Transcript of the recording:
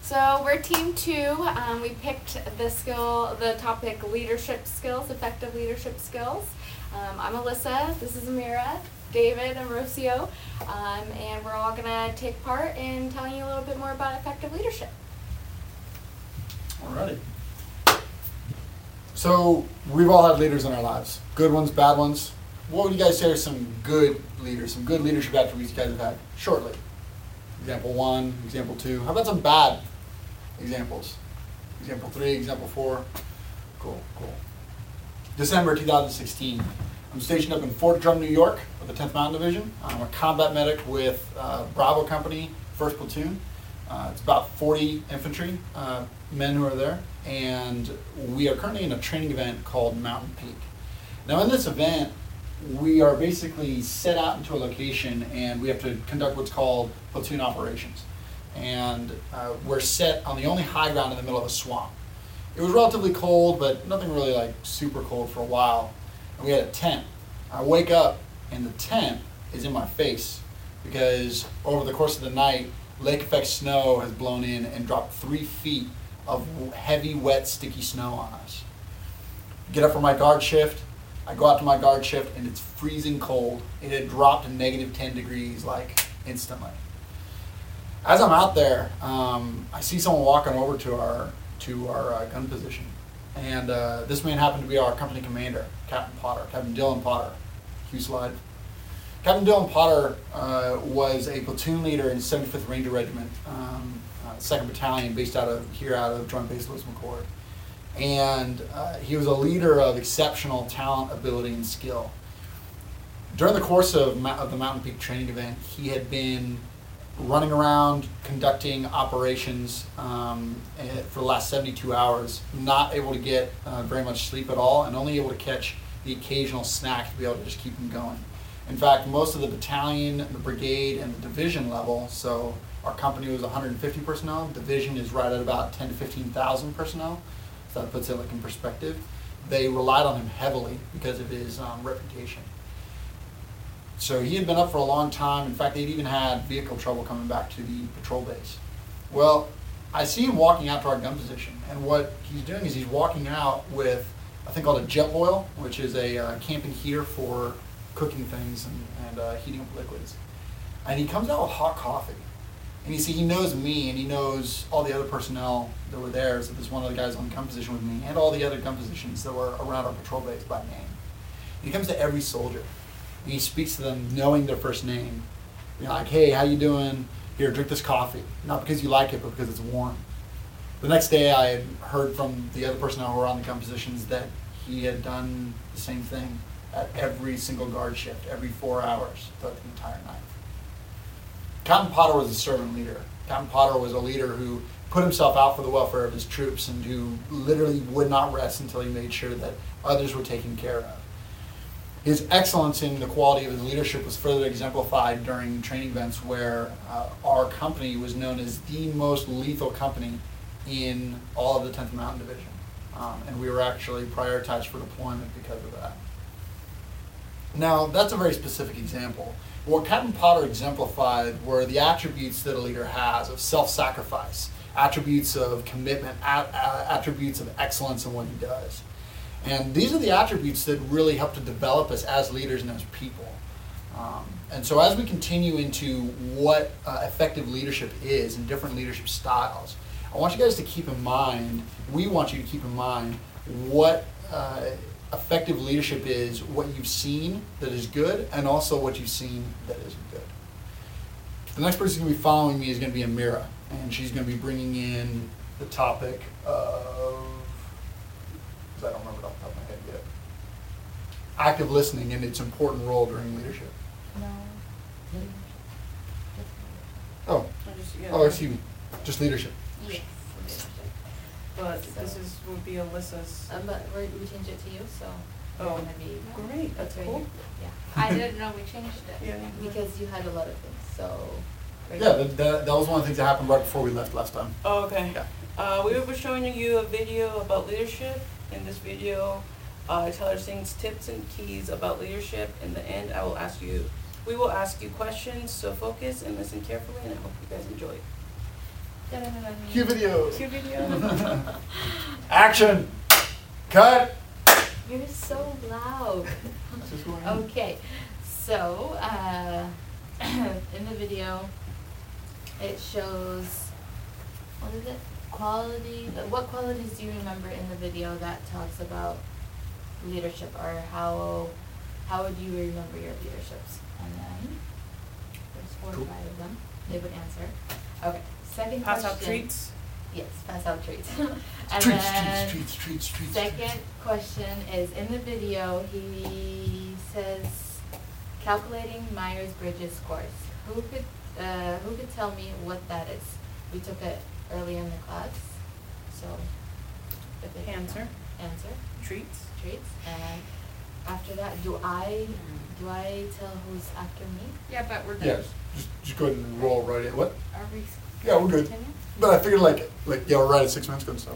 So we're team 2. We picked the topic leadership skills, effective leadership skills. I'm Alyssa, this is Amira, David, and Rocio, and we're all gonna take part in telling you a little bit more about effective leadership. Alrighty. So we've all had leaders in our lives, good ones, bad ones. What would you guys say are some good leaders, some good leadership attributes you guys have had? Shortly. Example 1, example 2. How about some bad examples? Example 3, example 4. Cool. December 2016. I'm stationed up in Fort Drum, New York with the 10th Mountain Division. I'm a combat medic with Bravo Company, 1st Platoon. It's about 40 infantry men who are there, and we are currently in a training event called Mountain Peak. Now in this event, we are basically set out into a location and we have to conduct what's called platoon operations. And we're set on the only high ground in the middle of a swamp. It was relatively cold, but nothing really like super cold for a while. And we had a tent. I wake up and the tent is in my face because over the course of the night, lake effect snow has blown in and dropped 3 feet of heavy, wet, sticky snow on us. Get up for my guard shift. I go out to my guard shift and it's freezing cold. It had dropped to negative 10 degrees like instantly. As I'm out there, I see someone walking over to our gun position. And this man happened to be our company commander, Captain Dylan Potter, Hugh-Slide. Captain Dylan Potter was a platoon leader in 75th Ranger Regiment, 2nd Battalion, based out of Joint Base Lewis McChord. And he was a leader of exceptional talent, ability, and skill. During the course of the Mountain Peak training event, he had been running around, conducting operations for the last 72 hours, not able to get very much sleep at all, and only able to catch the occasional snack to be able to just keep him going. In fact, most of the battalion, the brigade, and the division level, so our company was 150 personnel, division is right at about 10 to 15,000 personnel, so that puts it like in perspective. They relied on him heavily because of his reputation. So he had been up for a long time. In fact, they'd even had vehicle trouble coming back to the patrol base. Well, I see him walking out to our gun position, and what he's doing is he's walking out with a thing called a Jetboil, which is a camping heater for cooking things and heating up liquids. And he comes out with hot coffee. And you see, he knows me, and he knows all the other personnel that were there. So there's one of the guys on the gun position with me, and all the other gun positions that were around our patrol base by name. And he comes to every soldier, and he speaks to them knowing their first name. Like, hey, how you doing? Here, drink this coffee. Not because you like it, but because it's warm. The next day, I had heard from the other personnel who were on the gun positions that he had done the same thing at every single guard shift, every 4 hours throughout the entire night. Captain Potter was a servant leader. Captain Potter was a leader who put himself out for the welfare of his troops and who literally would not rest until he made sure that others were taken care of. His excellence in the quality of his leadership was further exemplified during training events where our company was known as the most lethal company in all of the 10th Mountain Division. And we were actually prioritized for deployment because of that. Now, that's a very specific example. What Captain Potter exemplified were the attributes that a leader has of self-sacrifice, attributes of commitment, attributes of excellence in what he does. And these are the attributes that really help to develop us as leaders and as people. And so as we continue into what effective leadership is and different leadership styles, I want you guys to keep in mind, we want you to keep in mind what effective leadership is, what you've seen that is good, and also what you've seen that isn't good. The next person going to be following me is going to be Amira, and she's going to be bringing in the topic of, I don't remember it off the top of my head yet, active listening and its important role during leadership. Excuse me, just leadership. Yes. But this would be Alyssa's. But we changed it to you, so. Oh, great, that's cool. Yeah, I didn't know we changed it. Yeah. Because you had a lot of things, so. Yeah, that was one of the things that happened right before we left last time. Oh, okay. Yeah. We will be showing you a video about leadership. In this video, Tyler sings tips and keys about leadership. In the end, we will ask you questions, so focus and listen carefully, and I hope you guys enjoy it. Cue video. Cue video. Action. Cut. You're so loud. That's just who I am. Okay, so in the video, it shows, what is it? What qualities do you remember in the video that talks about leadership, or how would you remember your leaderships? And then there's 4 or Cool. 5 of them. They would answer. Okay, second Pass question. out treats. Yes, pass out treats. And Treats, then treats. second question is, in the video, he says calculating Myers-Briggs scores. Who could tell me what that is? We took it early in the class, so if they can Answer. answer Treats. treats. And after that, do I tell who's after me? Yeah, but we're done. Yeah, just go ahead and roll right in. What? Are we? Yeah, we're good. continue? But I figured like yeah, we're right at 6 minutes, good stuff.